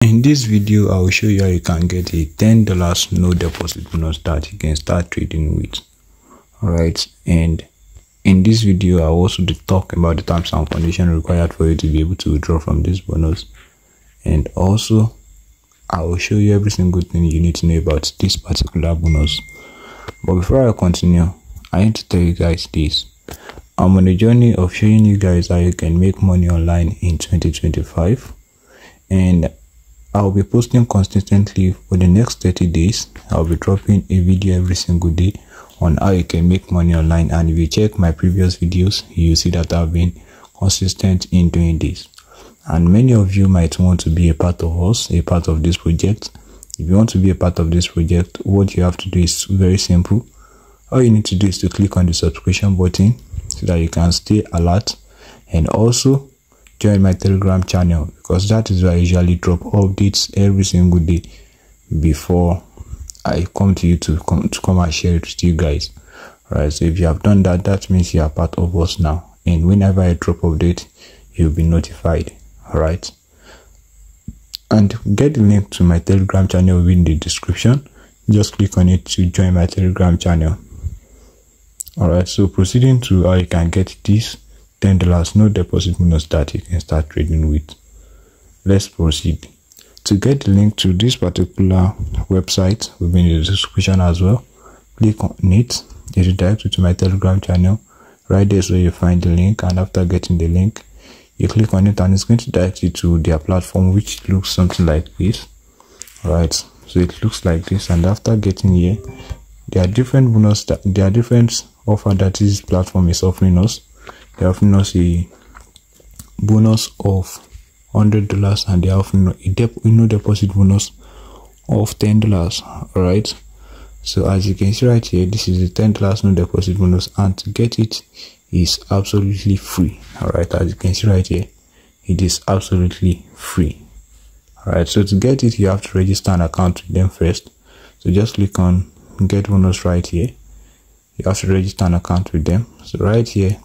In this video, I will show you how you can get a $10 no deposit bonus that you can start trading with. Alright, and in this video, I will also talk about the terms and conditions required for you to be able to withdraw from this bonus. And also, I will show you every single thing you need to know about this particular bonus. But before I continue, I need to tell you guys this. I'm on a journey of showing you guys how you can make money online in 2025. And I'll be posting consistently for the next 30 days. I'll be dropping a video every single day on how you can make money online. And if you check my previous videos, you see that I've been consistent in doing this. And many of you might want to be a part of us, a part of this project. If you want to be a part of this project, what you have to do is very simple. All you need to do is to click on the subscription button so that you can stay alert, and also join my Telegram channel, because that is where I usually drop updates every single day before I come to you to come and share it with you guys. Right, so if you have done that, that means you are part of us now, and whenever I drop update, you'll be notified. All right, and get the link to my Telegram channel in the description. Just click on it to join my Telegram channel. All right, so proceeding to how you can get this $10 no deposit bonus that you can start trading with. Let's proceed. To get the link to this particular website will be in the description as well. Click on it. It will direct you to my Telegram channel. Right there is where you find the link, and after getting the link, you click on it and it's going to direct you to their platform, which looks something like this. Alright, so it looks like this, and after getting here, there are different bonus offer that this platform is offering us. They're offering us a bonus of $100, and they're offering a no deposit bonus of $10. Alright, so as you can see right here, this is a $10 no deposit bonus, and to get it is absolutely free. Alright, as you can see right here, it is absolutely free. Alright, so to get it, you have to register an account with them first. So just click on get bonus right here. You have to register an account with them. So right here,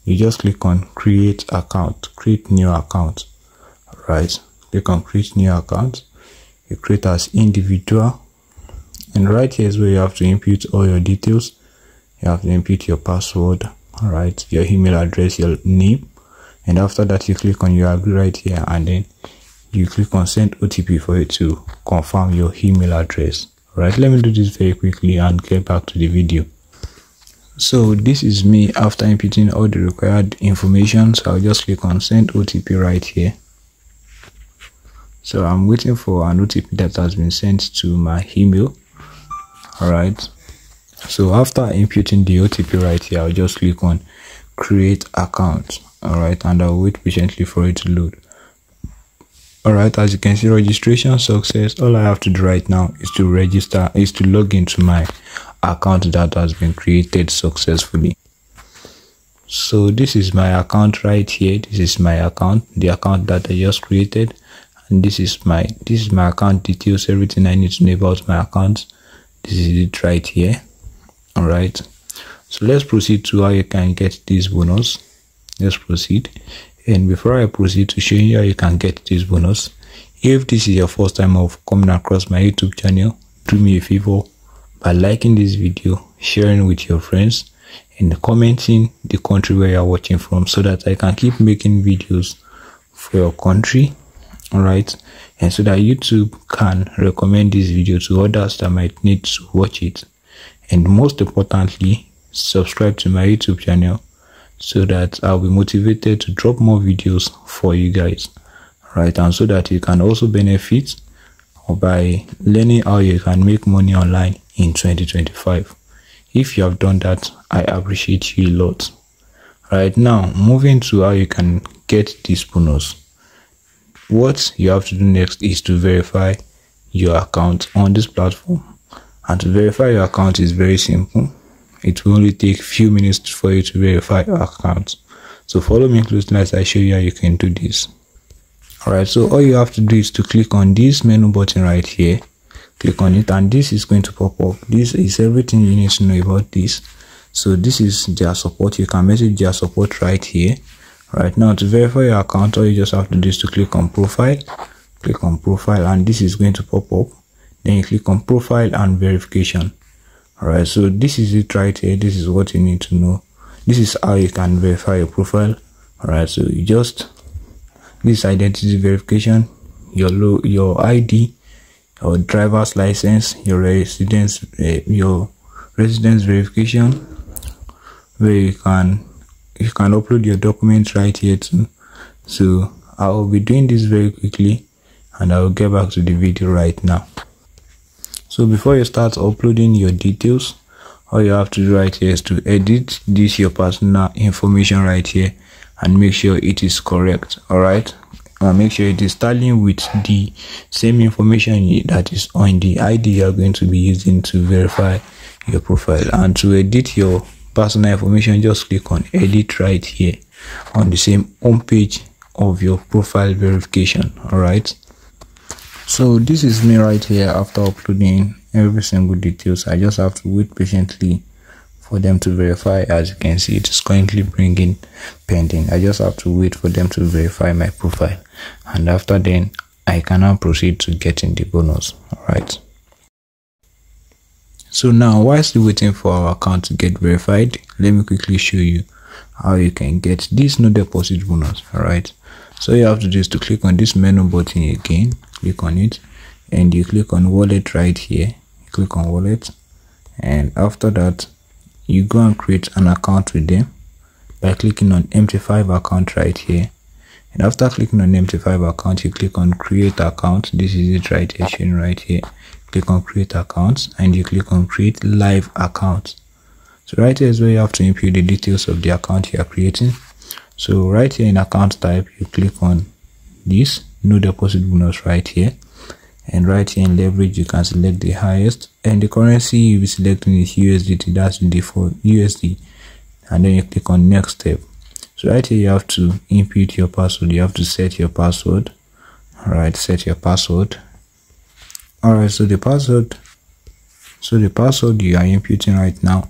you just click on create account, create new account. Right, click on create new account. You create as individual, and right here is where you have to input all your details. You have to input your password, all right, your email address, your name, and after that you click on you agree right here, and then you click on send OTP for it to confirm your email address. All right, let me do this very quickly and get back to the video. So this is me after inputting all the required information. So I'll just click on send OTP right here. So I'm waiting for an OTP that has been sent to my email. All right, so after inputting the OTP right here, I'll just click on create account. All right, and I'll wait patiently for it to load. All right, as you can see, registration success. All I have to do right now is to register, is to log into my account that has been created successfully. So this is my account right here. This is my account, the account that I just created, and this is my account details, everything I need to know about my account. This is it right here. All right, so let's proceed to how you can get this bonus. Let's proceed. And before I proceed to showing you how you can get this bonus, if this is your first time of coming across my YouTube channel, do me a favor by liking this video, sharing with your friends, and commenting the country where you are watching from, so that I can keep making videos for your country. All right, and so that YouTube can recommend this video to others that might need to watch it. And most importantly, subscribe to my YouTube channel so that I'll be motivated to drop more videos for you guys. Right, and so that you can also benefit by learning how you can make money online in 2025. If you have done that, I appreciate you a lot. Right, now moving to how you can get this bonus. What you have to do next is to verify your account on this platform, and to verify your account is very simple. It will only take a few minutes for you to verify your account. So follow me closely as I show you how you can do this. Alright, so all you have to do is to click on this menu button right here. Click on it, and this is going to pop up. This is everything you need to know about this. So this is their support. You can message their support right here. Right now, to verify your account, all you just have to do is to click on profile. click on profile, and this is going to pop up. Then you click on profile and verification. All right, so this is it right here. This is what you need to know. This is how you can verify your profile. All right, so you just, this identity verification, your ID, your driver's license, your residence verification, where you can upload your documents right here too. So I will be doing this very quickly, and I will get back to the video right now. So before you start uploading your details, all you have to do right here is to edit this your personal information right here and make sure it is correct. All right, make sure it is tallying with the same information that is on the ID you are going to be using to verify your profile. And to edit your personal information, just click on edit right here on the same home page of your profile verification. All right, so this is me right here. After uploading every single details, I just have to wait patiently for them to verify. As you can see, it is currently bringing pending. I just have to wait for them to verify my profile, and after then I can now proceed to getting the bonus. All right, so now while still waiting for our account to get verified, let me quickly show you how you can get this no deposit bonus. All right, so you have to do is to click on this menu button again, click on it, and you click on wallet right here. You click on wallet, and after that you go and create an account with them by clicking on MT5 account right here. And after clicking on MT5 account, you click on create account. This is it right here, showing right here. Click on create accounts, and you click on create live account. So right here is where you have to input the details of the account you are creating. So right here in account type, you click on this no deposit bonus right here, and right here in leverage you can select the highest, and the currency you'll be selecting is USDT. That's the default USD, and then you click on next step. So right here you have to input your password. You have to set your password. All right, set your password. All right, so the password you are inputting right now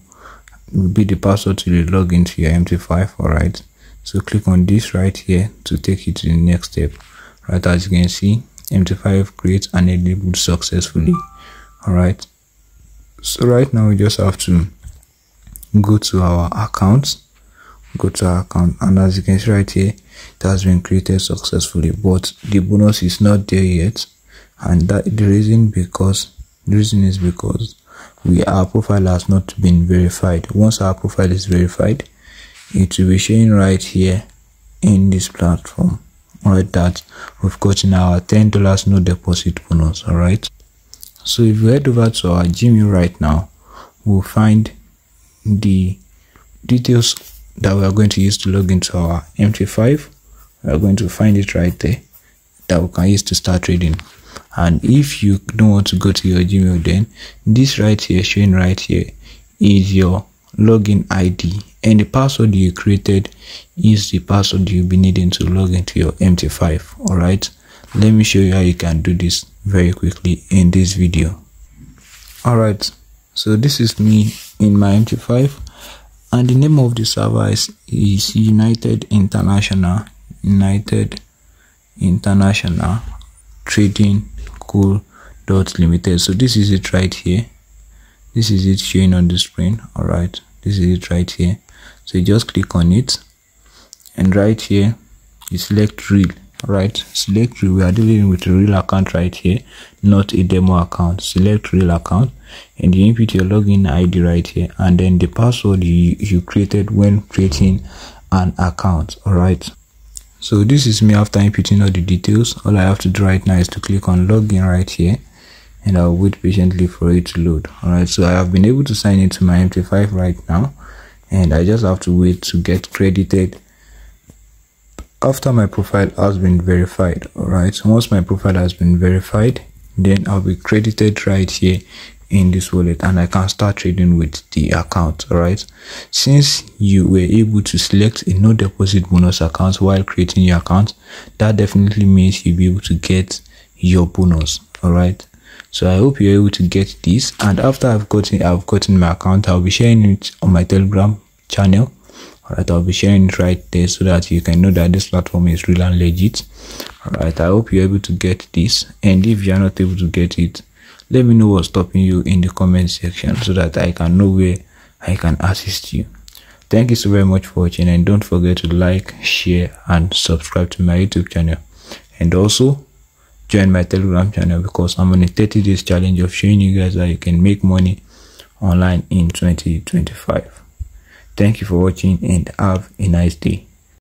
will be the password to log into your MT5. All right, so click on this right here to take you to the next step. Right, as you can see, MT5 creates and enabled successfully. All right, so right now we just have to go to our account, and as you can see right here, it has been created successfully, but the bonus is not there yet. And that the reason is because our profile has not been verified. Once our profile is verified, it will be showing right here in this platform, all right, that we've gotten our $10 no deposit bonus. All right, so if we head over to our Gmail right now, we'll find the details that we are going to use to log into our MT5. We are going to find it right there that we can use to start trading. And if you don't want to go to your Gmail, then this right here, showing right here, is your login ID, and the password you created is the password you'll be needing to log into your MT5. All right, let me show you how you can do this very quickly in this video. All right, so this is me in my MT5, and the name of the server is United International Trading Co.Limited. So this is it right here. This is it showing on the screen. All right, this is it right here. So you just click on it, and right here you select real. All right, select real. We are dealing with a real account right here, not a demo account. Select real account, and you input your login ID right here, and then the password you created when creating an account. All right, so this is me after inputting all the details. All I have to do right now is to click on login right here, and I'll wait patiently for it to load. All right, so I have been able to sign into my MT5 right now, and I just have to wait to get credited after my profile has been verified. All right, so once my profile has been verified, then I'll be credited right here in this wallet, and I can start trading with the account. All right, since you were able to select a no deposit bonus account while creating your account, that definitely means you'll be able to get your bonus. All right, so I hope you're able to get this, and after I've gotten my account, I'll be sharing it on my Telegram channel. Alright, I'll be sharing it right there so that you can know that this platform is real and legit. Alright, I hope you're able to get this, and if you're not able to get it, let me know what's stopping you in the comment section so that I can know where I can assist you. Thank you so very much for watching, and don't forget to like, share and subscribe to my YouTube channel, and also join my Telegram channel because I'm on a 30 days challenge of showing you guys that you can make money online in 2025. Thank you for watching and have a nice day.